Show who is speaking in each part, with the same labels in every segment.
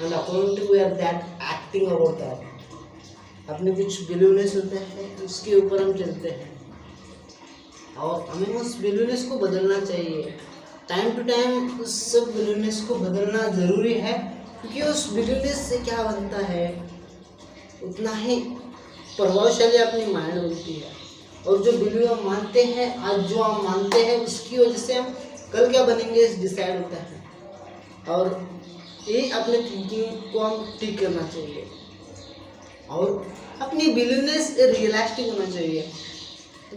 Speaker 1: And according to we are that acting about that. अपने कुछ बिलीवनेस होते हैं उसके ऊपर हम चलते हैं और हमें उस बिलीवनेस को बदलना चाहिए। टाइम टू टाइम उस सब बिलीवनेस को बदलना ज़रूरी है, क्योंकि उस बिलीवनेस से क्या बनता है उतना ही प्रभावशाली अपनी माइंड होती है। और जो बिलीव हम मानते हैं, आज जो हम मानते हैं उसकी वजह से हम कल क्या बनेंगे डिसाइड होता है। और ये अपने थिंकिंग को हम ठीक करना चाहिए और अपनी बिलीवनेस रियलिस्टिक होना चाहिए।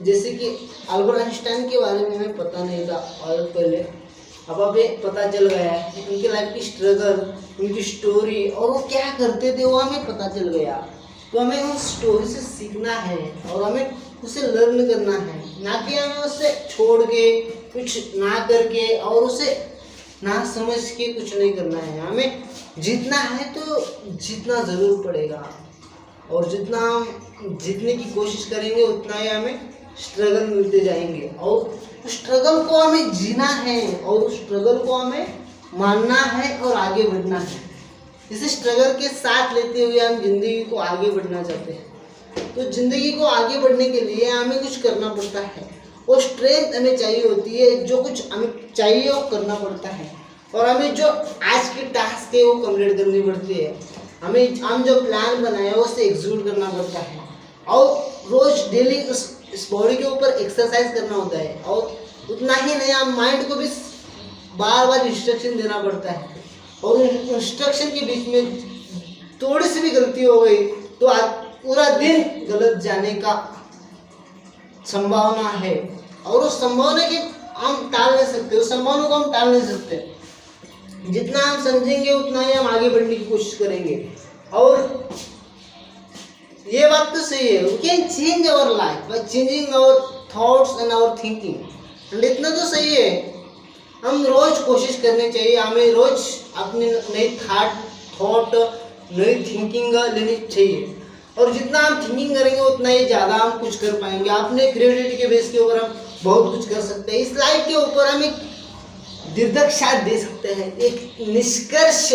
Speaker 1: जैसे कि अल्बर्ट आइंस्टाइन के बारे में हमें पता नहीं था और पहले, अब हमें पता चल गया है उनकी लाइफ की स्ट्रगल, उनकी स्टोरी और वो क्या करते थे वो हमें पता चल गया। तो हमें उस स्टोरी से सीखना है और हमें उसे लर्न करना है, ना कि हमें उससे छोड़ के कुछ ना करके और उसे ना समझ के कुछ नहीं करना है। हमें जीतना है तो जीतना ज़रूर पड़ेगा और जितना हम जीतने की कोशिश करेंगे उतना ही हमें स्ट्रगल मिलते जाएंगे और उस स्ट्रगल को हमें जीना है और उस स्ट्रगल को हमें मानना है और आगे बढ़ना है। इसे स्ट्रगल के साथ लेते हुए हम जिंदगी को आगे बढ़ना चाहते हैं। तो जिंदगी को आगे बढ़ने के लिए हमें कुछ करना पड़ता है और स्ट्रेंथ हमें चाहिए होती है। जो कुछ हमें चाहिए वो करना पड़ता है और हमें जो आज की टास्क है वो कंप्लीट करनी पड़ती है। हम जो प्लान बनाए उसे एग्जीक्यूट करना पड़ता है और रोज डेली इस बॉडी के ऊपर एक्सरसाइज करना होता है। और उतना ही नहीं, हम माइंड को भी बार बार इंस्ट्रक्शन देना पड़ता है और इंस्ट्रक्शन के बीच में थोड़ी सी भी गलती हो गई तो पूरा दिन गलत जाने का संभावना है और उस संभावना की हम टाल नहीं सकते, उस संभावना को हम टाल नहीं सकते। जितना हम समझेंगे उतना ही हम आगे बढ़ने की कोशिश करेंगे। और ये बात तो सही है, we can change our life by changing our thoughts and our thinking. And इतना तो सही है, हम रोज कोशिश करनी चाहिए, हमें रोज अपनी नई थॉट नई थिंकिंग लेनी चाहिए। और जितना हम थिंकिंग करेंगे उतना ही ज़्यादा हम कुछ कर पाएंगे। अपने क्रिएटिविटी के बेस के ऊपर हम बहुत कुछ कर सकते हैं। इस लाइफ के ऊपर हम एक दीर्घक दे सकते हैं, एक निष्कर्ष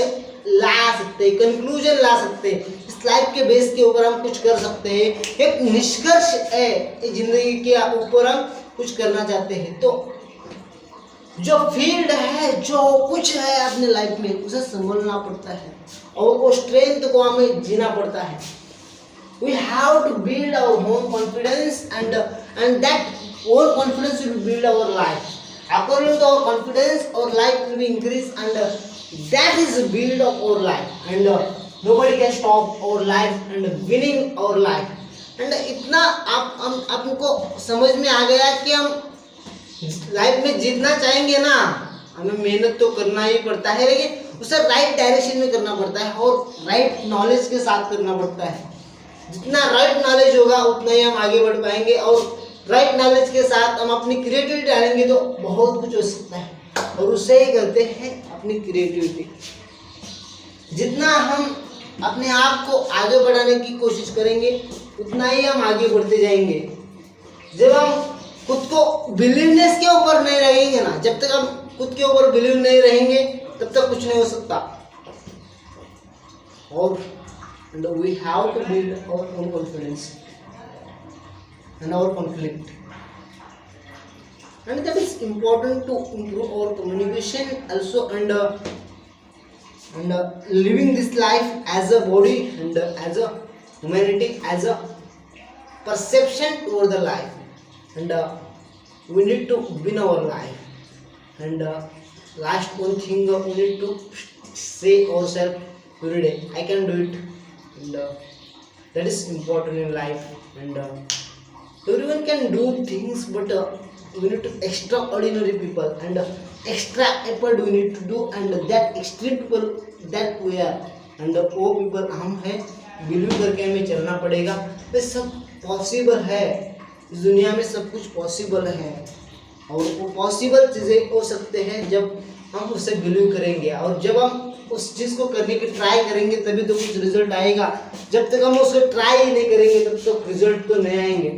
Speaker 1: ला सकते हैं, कंक्लूजन ला सकते हैं। इस लाइफ के बेस के ऊपर हम कुछ कर सकते हैं, एक निष्कर्ष है जिंदगी के ऊपर हम कुछ करना चाहते हैं। तो जो फील्ड है, जो कुछ है अपने लाइफ में उसे संभालना पड़ता है और वो स्ट्रेंथ को हमें जीना पड़ता है। We have to build our own confidence and that own confidence will build our life. According to our confidence, our life will be increased and that is the build of our life and nobody can stop our life and winning our life. And इतना आपको समझ में आ गया कि हम life में जीतना चाहेंगे ना, हमें मेहनत तो करना ही पड़ता है, लेकिन उसे राइट डायरेक्शन में करना पड़ता है और राइट नॉलेज के साथ करना पड़ता है। जितना राइट नॉलेज होगा उतना ही हम आगे बढ़ पाएंगे और राइट नॉलेज के साथ हम अपनी क्रिएटिविटी डालेंगे तो बहुत कुछ हो सकता है और उससे ही करते हैं अपनी क्रिएटिविटी। जितना हम अपने आप को आगे बढ़ाने की कोशिश करेंगे उतना ही हम आगे बढ़ते जाएंगे। जब हम खुद को बिलीवनेस के ऊपर नहीं रहेंगे ना, जब तक हम खुद के ऊपर बिलीव नहीं रहेंगे तब तक कुछ नहीं हो सकता। और and we have to build our own confidence and our conflict, and that is important to improve our communication also and living this life as a body and as a humanity, as a perception toward the life, and we need to win our life. And last one thing we need to say ourselves every day, I can do it. And that is important in life. And everyone can do things, but we need to extraordinary people and extra effort we need to do, and that extreme people that we are, and वो people हम हैं। Believe करके हमें चलना पड़ेगा। ये सब possible है, इस दुनिया में सब कुछ पॉसिबल है और वो पॉसिबल चीज़ें हो सकते हैं जब हम उसे बिलीव करेंगे। और जब हम उस चीज़ को करने की ट्राई करेंगे तभी तो कुछ रिजल्ट आएगा। जब तक हम उसको ट्राई ही नहीं करेंगे तब तक रिजल्ट तो नहीं आएंगे।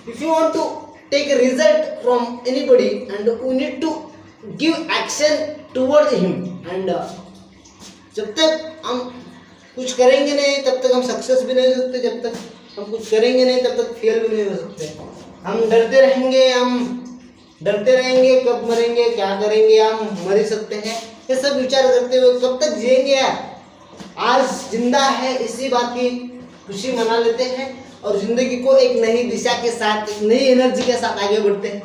Speaker 1: If you want to take a result from anybody and we need to give action towards him, and जब तक हम कुछ करेंगे नहीं तब तक हम सक्सेस भी नहीं हो सकते, जब तक हम कुछ करेंगे नहीं तब तक फेल भी नहीं हो सकते। हम डरते रहेंगे कब मरेंगे, क्या करेंगे, हम मर ही सकते हैं, ये सब विचार करते हुए कब तक जिएंगे यार। आज जिंदा है इसी बात की खुशी मना लेते हैं और जिंदगी को एक नई दिशा के साथ, एक नई एनर्जी के साथ आगे बढ़ते हैं।